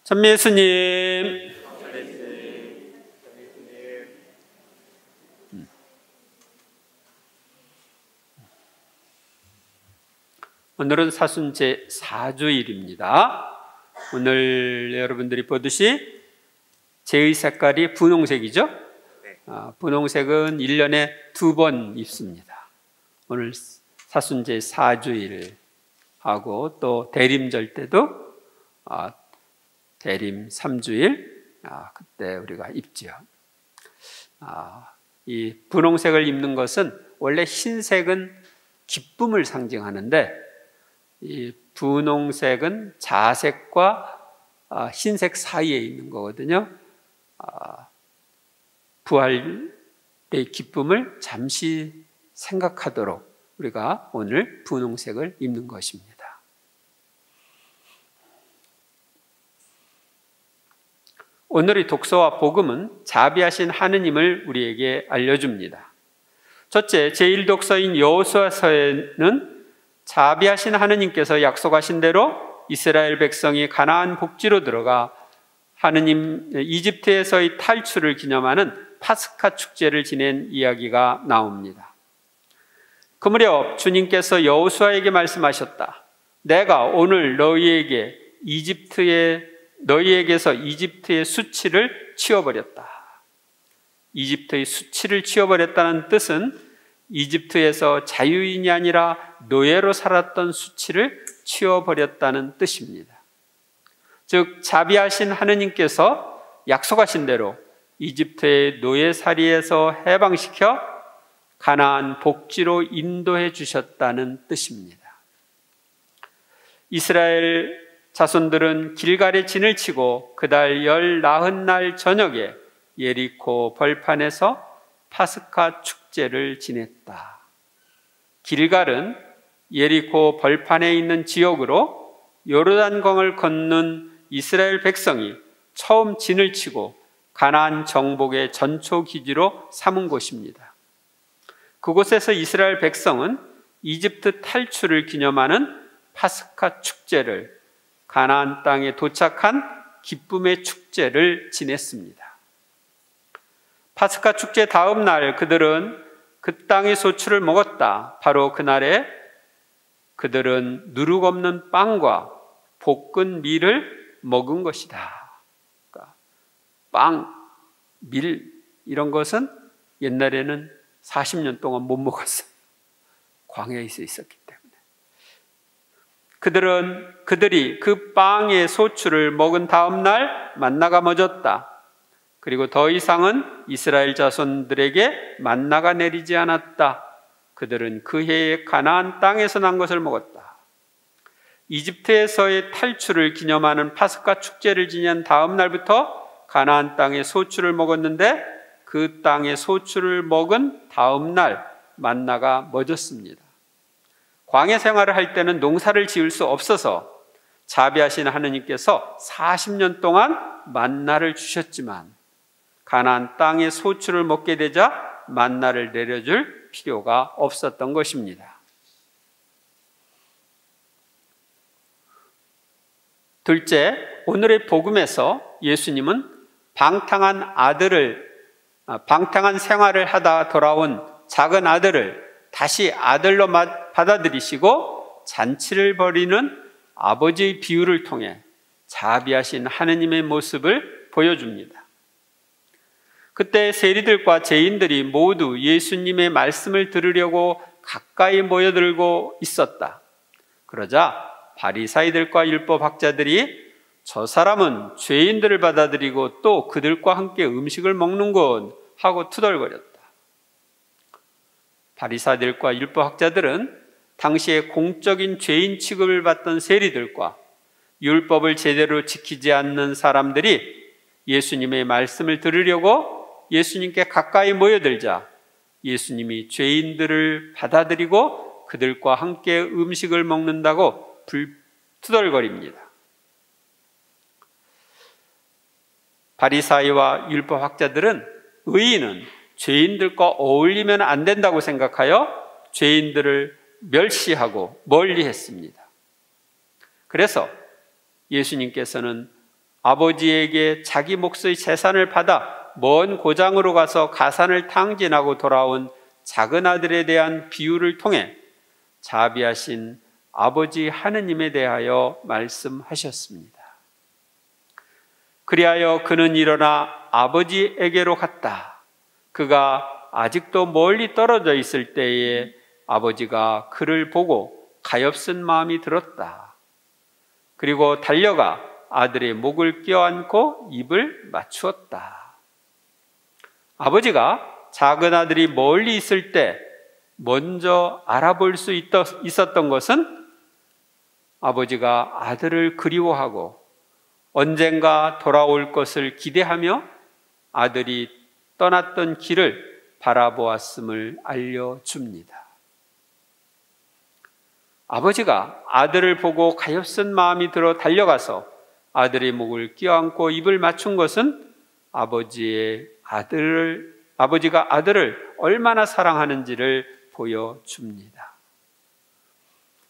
찬미 예수님. 오늘은 사순제 4주일입니다. 오늘 여러분들이 보듯이 제의 색깔이 분홍색이죠? 분홍색은 1년에 2번 입습니다. 오늘 사순제 4주일하고 또 대림절 때도 대림 3주일 그때 우리가 입죠. 이 분홍색을 입는 것은 원래 흰색은 기쁨을 상징하는데 이 분홍색은 자색과 흰색 사이에 있는 거거든요. 부활의 기쁨을 잠시 생각하도록 우리가 오늘 분홍색을 입는 것입니다. 오늘의 독서와 복음은 자비하신 하느님을 우리에게 알려줍니다. 첫째, 제1독서인 여호수아서에는 자비하신 하느님께서 약속하신 대로 이스라엘 백성이 가나안 복지로 들어가 하느님 이집트에서의 탈출을 기념하는 파스카 축제를 지낸 이야기가 나옵니다. 그 무렵 주님께서 여호수아에게 말씀하셨다. 내가 오늘 너희에게서 이집트의 수치를 치워버렸다. 이집트의 수치를 치워버렸다는 뜻은 이집트에서 자유인이 아니라 노예로 살았던 수치를 치워버렸다는 뜻입니다. 즉 자비하신 하느님께서 약속하신 대로 이집트의 노예살이에서 해방시켜 가나안 복지로 인도해 주셨다는 뜻입니다. 이스라엘 자손들은 길갈에 진을 치고 그달 열 나흔날 저녁에 예리코 벌판에서 파스카 축제를 지냈다. 길갈은 예리코 벌판에 있는 지역으로 요르단강을 건넌 이스라엘 백성이 처음 진을 치고 가나안 정복의 전초 기지로 삼은 곳입니다. 그곳에서 이스라엘 백성은 이집트 탈출을 기념하는 파스카 축제를 가나안 땅에 도착한 기쁨의 축제를 지냈습니다. 파스카 축제 다음 날 그들은 그 땅의 소출을 먹었다. 바로 그날에 그들은 누룩 없는 빵과 볶은 밀을 먹은 것이다. 그러니까 빵, 밀 이런 것은 옛날에는 40년 동안 못 먹었어요. 광야에서 있었기 때문에. 그들이 그 빵의 소출을 먹은 다음 날 만나가 멎었다. 그리고 더 이상은 이스라엘 자손들에게 만나가 내리지 않았다. 그들은 그 해에 가나안 땅에서 난 것을 먹었다. 이집트에서의 탈출을 기념하는 파스카 축제를 지낸 다음 날부터 가나안 땅의 소출을 먹었는데 그 땅의 소출을 먹은 다음 날 만나가 멎었습니다. 광야 생활을 할 때는 농사를 지을 수 없어서 자비하신 하느님께서 40년 동안 만나를 주셨지만 가나안 땅의 소출을 먹게 되자 만나를 내려줄 필요가 없었던 것입니다. 둘째, 오늘의 복음에서 예수님은 방탕한 생활을 하다 돌아온 작은 아들을 다시 아들로 받아들이시고 잔치를 벌이는 아버지의 비유를 통해 자비하신 하느님의 모습을 보여줍니다. 그때 세리들과 죄인들이 모두 예수님의 말씀을 들으려고 가까이 모여들고 있었다. 그러자 바리사이들과 율법학자들이 저 사람은 죄인들을 받아들이고 또 그들과 함께 음식을 먹는군 하고 투덜거렸다. 바리사이들과 율법학자들은 당시에 공적인 죄인 취급을 받던 세리들과 율법을 제대로 지키지 않는 사람들이 예수님의 말씀을 들으려고 예수님께 가까이 모여들자 예수님이 죄인들을 받아들이고 그들과 함께 음식을 먹는다고 투덜거립니다. 바리사이와 율법학자들은 의인은 죄인들과 어울리면 안 된다고 생각하여 죄인들을 멸시하고 멀리했습니다. 그래서 예수님께서는 아버지에게 자기 몫의 재산을 받아 먼 고장으로 가서 가산을 탕진하고 돌아온 작은 아들에 대한 비유를 통해 자비하신 아버지 하느님에 대하여 말씀하셨습니다. 그리하여 그는 일어나 아버지에게로 갔다. 그가 아직도 멀리 떨어져 있을 때에 아버지가 그를 보고 가엾은 마음이 들었다. 그리고 달려가 아들의 목을 껴안고 입을 맞추었다. 아버지가 작은 아들이 멀리 있을 때 먼저 알아볼 수 있었던 것은 아버지가 아들을 그리워하고 언젠가 돌아올 것을 기대하며 아들이 떠났던 길을 바라보았음을 알려줍니다. 아버지가 아들을 보고 가엾은 마음이 들어 달려가서 아들의 목을 껴안고 입을 맞춘 것은 아버지가 아들을 얼마나 사랑하는지를 보여줍니다.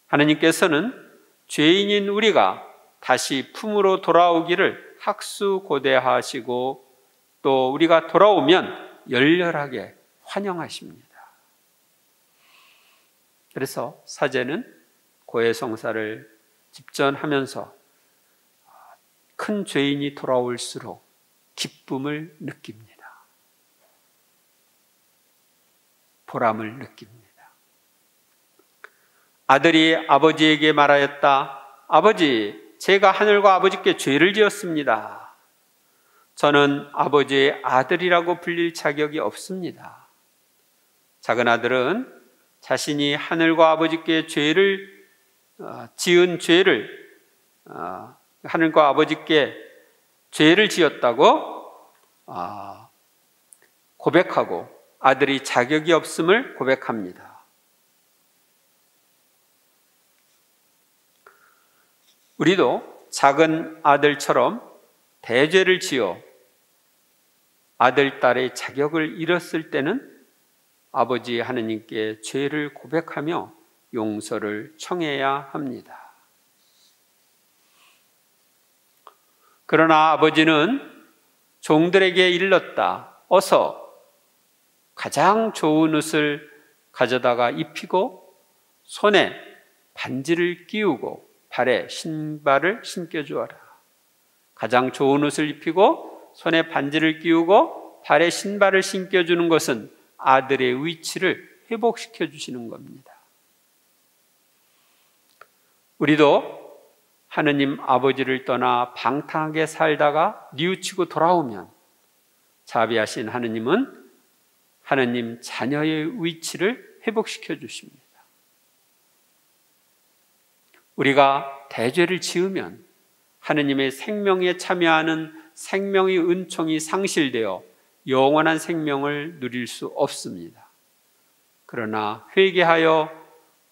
하느님께서는 죄인인 우리가 다시 품으로 돌아오기를 학수고대하시고 또 우리가 돌아오면 열렬하게 환영하십니다. 그래서 사제는 고해성사를 집전하면서 큰 죄인이 돌아올수록 기쁨을 느낍니다. 보람을 느낍니다. 아들이 아버지에게 말하였다. 아버지, 제가 하늘과 아버지께 죄를 지었습니다. 저는 아버지의 아들이라고 불릴 자격이 없습니다. 작은 아들은 자신이 하늘과 아버지께 지은 죄를 하늘과 아버지께 죄를 지었다고 고백하고 아들이 자격이 없음을 고백합니다. 우리도 작은 아들처럼 대죄를 지어 아들, 딸의 자격을 잃었을 때는 아버지 하느님께 죄를 고백하며 용서를 청해야 합니다. 그러나 아버지는 종들에게 일렀다. 어서 가장 좋은 옷을 가져다가 입히고 손에 반지를 끼우고 발에 신발을 신겨주어라. 가장 좋은 옷을 입히고 손에 반지를 끼우고 발에 신발을 신겨주는 것은 아들의 위치를 회복시켜 주시는 겁니다. 우리도 하느님 아버지를 떠나 방탕하게 살다가 뉘우치고 돌아오면 자비하신 하느님은 하느님 자녀의 위치를 회복시켜 주십니다. 우리가 대죄를 지으면 하느님의 생명에 참여하는 생명의 은총이 상실되어 영원한 생명을 누릴 수 없습니다. 그러나 회개하여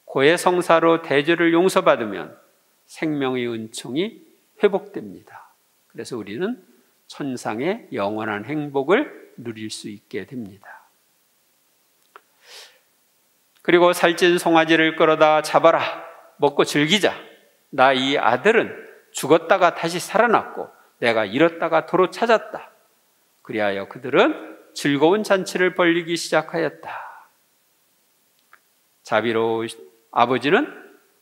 고해성사로 대죄를 용서받으면 생명의 은총이 회복됩니다. 그래서 우리는 천상의 영원한 행복을 누릴 수 있게 됩니다. 그리고 살찐 송아지를 끌어다 잡아라. 먹고 즐기자. 나 이 아들은 죽었다가 다시 살아났고 내가 잃었다가 도로 찾았다. 그리하여 그들은 즐거운 잔치를 벌이기 시작하였다. 자비로운 아버지는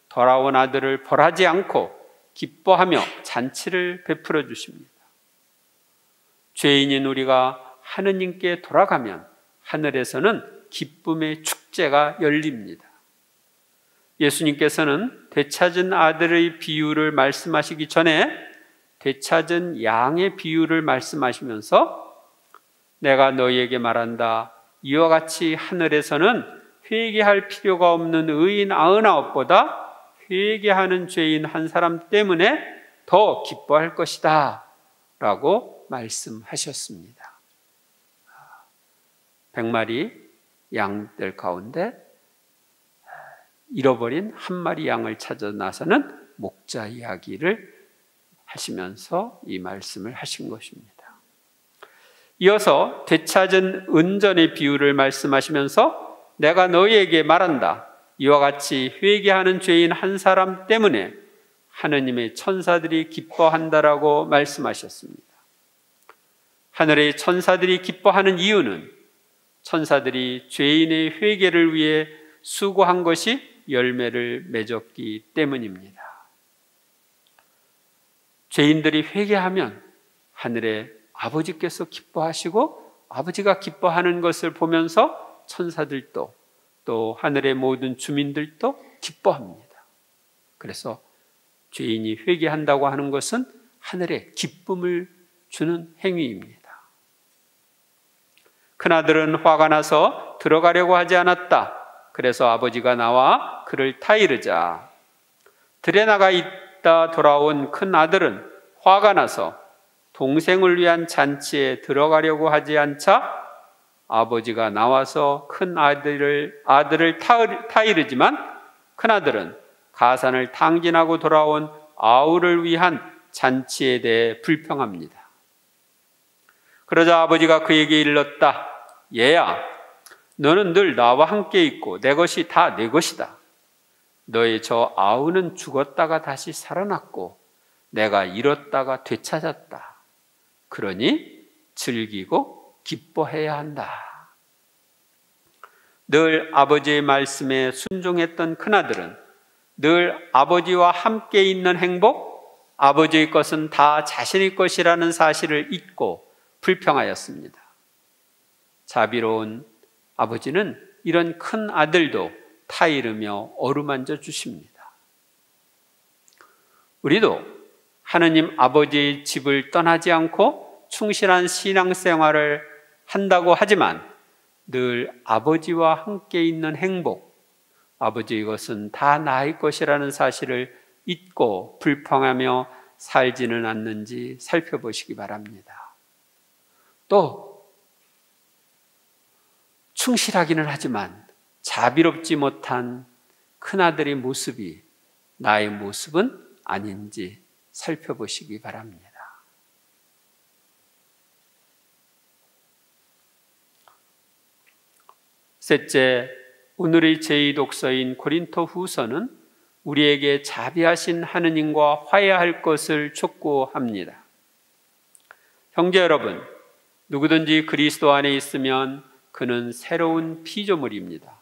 돌아온 아들을 벌하지 않고 기뻐하며 잔치를 베풀어 주십니다. 죄인인 우리가 하느님께 돌아가면 하늘에서는 기쁨의 축제가 열립니다. 예수님께서는 되찾은 아들의 비유를 말씀하시기 전에 되찾은 양의 비유를 말씀하시면서 내가 너희에게 말한다. 이와 같이 하늘에서는 회개할 필요가 없는 의인 99보다 회개하는 죄인 한 사람 때문에 더 기뻐할 것이다 라고 말씀하셨습니다. 100마리 양들 가운데 잃어버린 한 마리 양을 찾아 나서는 목자 이야기를 하시면서 이 말씀을 하신 것입니다. 이어서 되찾은 은전의 비유를 말씀하시면서 내가 너희에게 말한다. 이와 같이 회개하는 죄인 한 사람 때문에 하느님의 천사들이 기뻐한다라고 말씀하셨습니다. 하늘의 천사들이 기뻐하는 이유는 천사들이 죄인의 회개를 위해 수고한 것이 열매를 맺었기 때문입니다. 죄인들이 회개하면 하늘의 아버지께서 기뻐하시고 아버지가 기뻐하는 것을 보면서 천사들도 또 하늘의 모든 주민들도 기뻐합니다. 그래서 죄인이 회개한다고 하는 것은 하늘에 기쁨을 주는 행위입니다. 큰아들은 화가 나서 들어가려고 하지 않았다. 그래서 아버지가 나와 그를 타이르자. 들에 나가 있다 돌아온 큰아들은 화가 나서 동생을 위한 잔치에 들어가려고 하지 않자 아버지가 나와서 큰아들을 타이르지만 큰아들은 가산을 탕진하고 돌아온 아우를 위한 잔치에 대해 불평합니다. 그러자 아버지가 그에게 일렀다. 얘야, 너는 늘 나와 함께 있고 내 것이 다 내 것이다. 너의 저 아우는 죽었다가 다시 살아났고 내가 잃었다가 되찾았다. 그러니 즐기고 기뻐해야 한다. 늘 아버지의 말씀에 순종했던 큰아들은 늘 아버지와 함께 있는 행복, 아버지의 것은 다 자신의 것이라는 사실을 잊고 불평하였습니다. 자비로운 아버지는 이런 큰 아들도 타이르며 어루만져 주십니다. 우리도 하느님 아버지의 집을 떠나지 않고 충실한 신앙생활을 한다고 하지만 늘 아버지와 함께 있는 행복, 아버지의 것은 다 나의 것이라는 사실을 잊고 불평하며 살지는 않는지 살펴보시기 바랍니다. 또 충실하기는 하지만 자비롭지 못한 큰아들의 모습이 나의 모습은 아닌지 살펴보시기 바랍니다. 셋째, 오늘의 제2독서인 고린토 후서는 우리에게 자비하신 하느님과 화해할 것을 촉구합니다. 형제 여러분, 누구든지 그리스도 안에 있으면 그는 새로운 피조물입니다.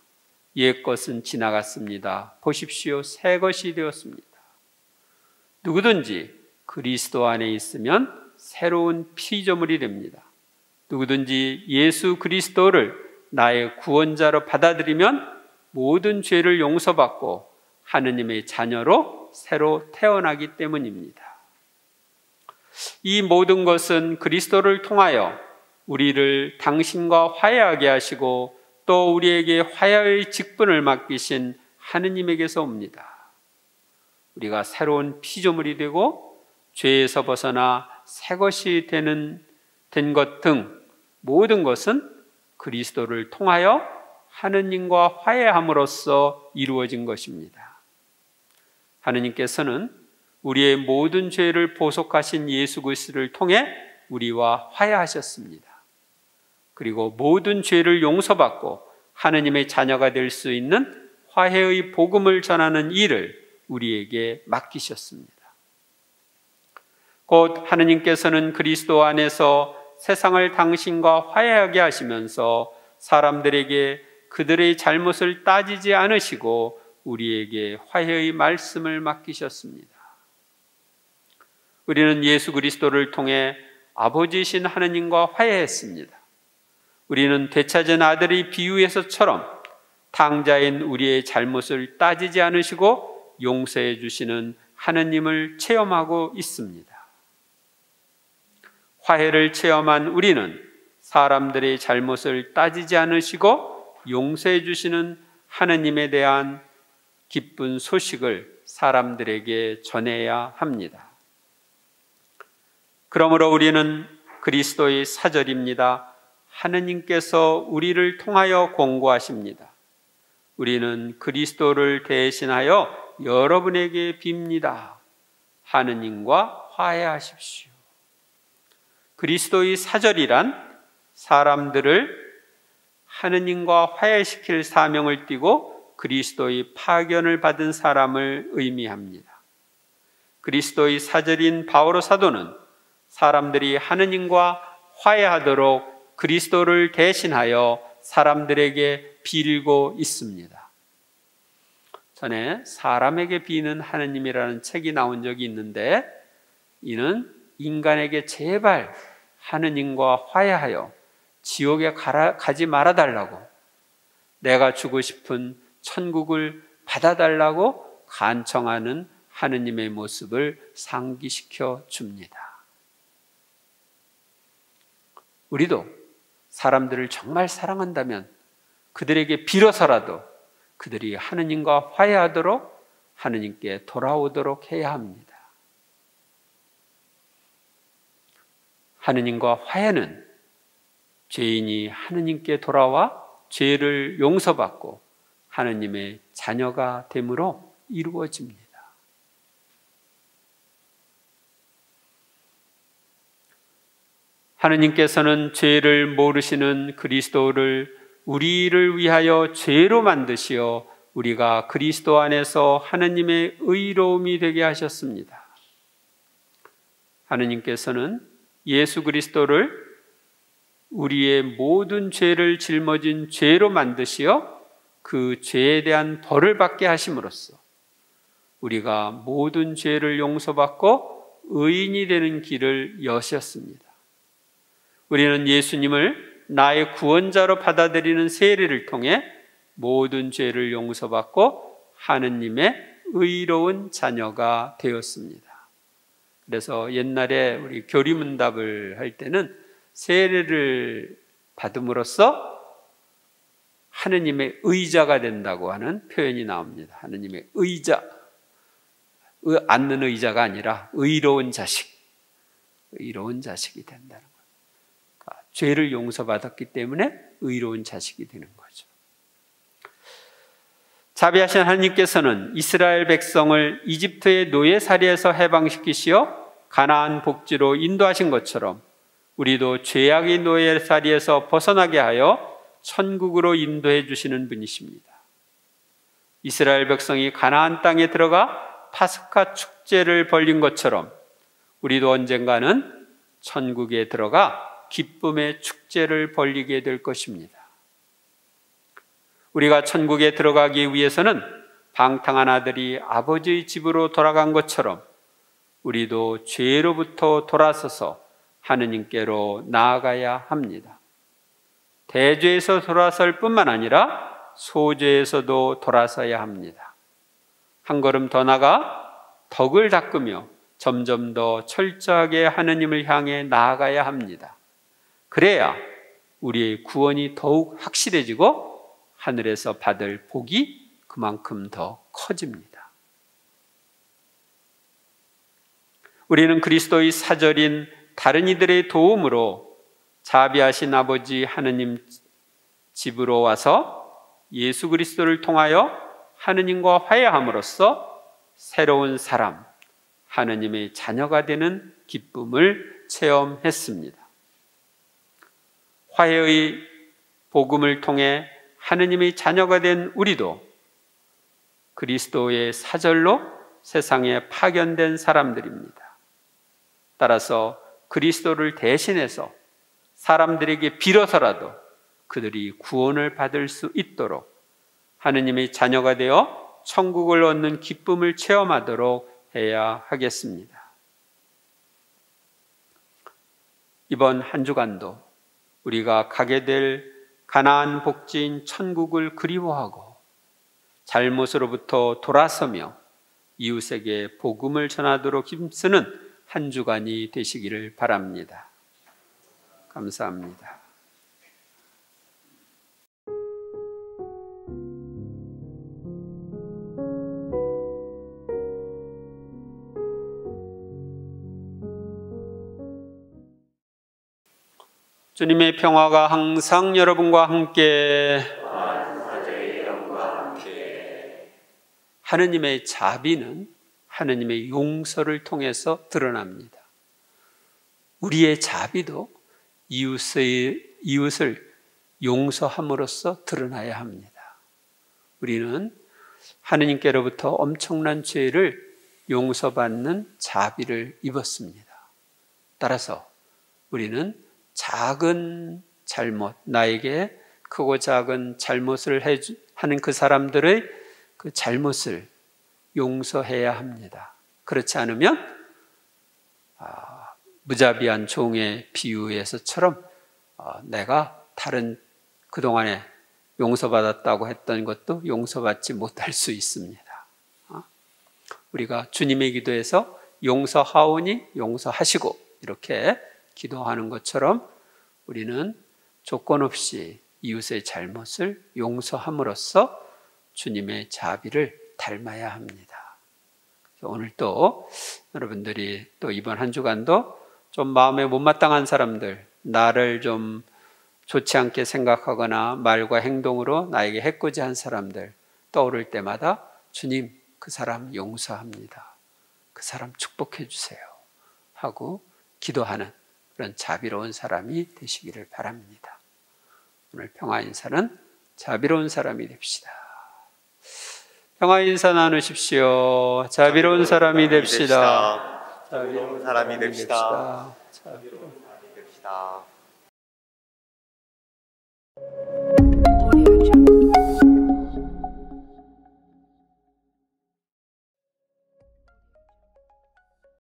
옛 것은 지나갔습니다. 보십시오, 새 것이 되었습니다. 누구든지 그리스도 안에 있으면 새로운 피조물이 됩니다. 누구든지 예수 그리스도를 나의 구원자로 받아들이면 모든 죄를 용서받고 하느님의 자녀로 새로 태어나기 때문입니다. 이 모든 것은 그리스도를 통하여 우리를 당신과 화해하게 하시고 또 우리에게 화해의 직분을 맡기신 하느님에게서 옵니다. 우리가 새로운 피조물이 되고 죄에서 벗어나 새 것이 된 것 등 모든 것은 그리스도를 통하여 하느님과 화해함으로써 이루어진 것입니다. 하느님께서는 우리의 모든 죄를 보속하신 예수 그리스도를 통해 우리와 화해하셨습니다. 그리고 모든 죄를 용서받고 하느님의 자녀가 될 수 있는 화해의 복음을 전하는 일을 우리에게 맡기셨습니다. 곧 하느님께서는 그리스도 안에서 세상을 당신과 화해하게 하시면서 사람들에게 그들의 잘못을 따지지 않으시고 우리에게 화해의 말씀을 맡기셨습니다. 우리는 예수 그리스도를 통해 아버지이신 하느님과 화해했습니다. 우리는 되찾은 아들의 비유에서처럼 탕자인 우리의 잘못을 따지지 않으시고 용서해 주시는 하느님을 체험하고 있습니다. 화해를 체험한 우리는 사람들의 잘못을 따지지 않으시고 용서해 주시는 하느님에 대한 기쁜 소식을 사람들에게 전해야 합니다. 그러므로 우리는 그리스도의 사절입니다. 하느님께서 우리를 통하여 공고하십니다. 우리는 그리스도를 대신하여 여러분에게 빕니다. 하느님과 화해하십시오. 그리스도의 사절이란 사람들을 하느님과 화해시킬 사명을 띠고 그리스도의 파견을 받은 사람을 의미합니다. 그리스도의 사절인 바오로 사도는 사람들이 하느님과 화해하도록 그리스도를 대신하여 사람들에게 빌고 있습니다. 전에 사람에게 비는 하느님이라는 책이 나온 적이 있는데, 이는 인간에게 제발 하느님과 화해하여 지옥에 가지 말아달라고, 내가 주고 싶은 천국을 받아달라고 간청하는 하느님의 모습을 상기시켜 줍니다. 우리도 사람들을 정말 사랑한다면 그들에게 빌어서라도 그들이 하느님과 화해하도록 하느님께 돌아오도록 해야 합니다. 하느님과 화해는 죄인이 하느님께 돌아와 죄를 용서받고 하느님의 자녀가 됨으로 이루어집니다. 하느님께서는 죄를 모르시는 그리스도를 우리를 위하여 죄로 만드시어 우리가 그리스도 안에서 하느님의 의로움이 되게 하셨습니다. 하느님께서는 예수 그리스도를 우리의 모든 죄를 짊어진 죄로 만드시어 그 죄에 대한 벌을 받게 하심으로써 우리가 모든 죄를 용서받고 의인이 되는 길을 여셨습니다. 우리는 예수님을 나의 구원자로 받아들이는 세례를 통해 모든 죄를 용서받고 하느님의 의로운 자녀가 되었습니다. 그래서 옛날에 우리 교리문답을 할 때는 세례를 받음으로써 하느님의 의자가 된다고 하는 표현이 나옵니다. 하느님의 의자, 앉는 의자가 아니라 의로운 자식, 의로운 자식이 된다는 거예요. 그러니까 죄를 용서받았기 때문에 의로운 자식이 되는 거죠. 자비하신 하나님께서는 이스라엘 백성을 이집트의 노예살이에서 해방시키시어 가나안 복지로 인도하신 것처럼 우리도 죄악의 노예살이에서 벗어나게 하여 천국으로 인도해 주시는 분이십니다. 이스라엘 백성이 가나안 땅에 들어가 파스카 축제를 벌린 것처럼 우리도 언젠가는 천국에 들어가 기쁨의 축제를 벌리게 될 것입니다. 우리가 천국에 들어가기 위해서는 방탕한 아들이 아버지의 집으로 돌아간 것처럼 우리도 죄로부터 돌아서서 하느님께로 나아가야 합니다. 대죄에서 돌아설 뿐만 아니라 소죄에서도 돌아서야 합니다. 한 걸음 더 나가 덕을 닦으며 점점 더 철저하게 하느님을 향해 나아가야 합니다. 그래야 우리의 구원이 더욱 확실해지고 하늘에서 받을 복이 그만큼 더 커집니다. 우리는 그리스도의 사절인 다른 이들의 도움으로 자비하신 아버지 하느님 집으로 와서 예수 그리스도를 통하여 하느님과 화해함으로써 새로운 사람, 하느님의 자녀가 되는 기쁨을 체험했습니다. 화해의 복음을 통해 하느님의 자녀가 된 우리도 그리스도의 사절로 세상에 파견된 사람들입니다. 따라서 그리스도를 대신해서 사람들에게 빌어서라도 그들이 구원을 받을 수 있도록 하느님의 자녀가 되어 천국을 얻는 기쁨을 체험하도록 해야 하겠습니다. 이번 한 주간도 우리가 가게 될 가나안 복지인 천국을 그리워하고 잘못으로부터 돌아서며 이웃에게 복음을 전하도록 힘쓰는 한 주간이 되시기를 바랍니다. 감사합니다. 주님의 평화가 항상 여러분과 함께. 하느님의 자비는 하느님의 용서를 통해서 드러납니다. 우리의 자비도 이웃을 용서함으로써 드러나야 합니다. 우리는 하느님께로부터 엄청난 죄를 용서받는 자비를 입었습니다. 따라서 우리는 작은 잘못, 나에게 크고 작은 잘못을 하는 그 사람들의 그 잘못을 용서해야 합니다. 그렇지 않으면 무자비한 종의 비유에서처럼 내가 다른 그동안에 용서받았다고 했던 것도 용서받지 못할 수 있습니다. 우리가 주님의 기도에서 용서하오니 용서하시고 이렇게 기도하는 것처럼 우리는 조건 없이 이웃의 잘못을 용서함으로써 주님의 자비를 닮아야 합니다. 오늘 또 여러분들이 또 이번 한 주간도 좀 마음에 못마땅한 사람들, 나를 좀 좋지 않게 생각하거나 말과 행동으로 나에게 해코지한 사람들 떠오를 때마다 주님, 그 사람 용서합니다. 그 사람 축복해 주세요. 하고 기도하는 그런 자비로운 사람이 되시기를 바랍니다. 오늘 평화 인사는 자비로운 사람이 됩시다. 평화 인사 나누십시오. 자비로운 사람이 됩시다. 자비로운 사람이 됩시다. 자비로운 사람이 됩시다.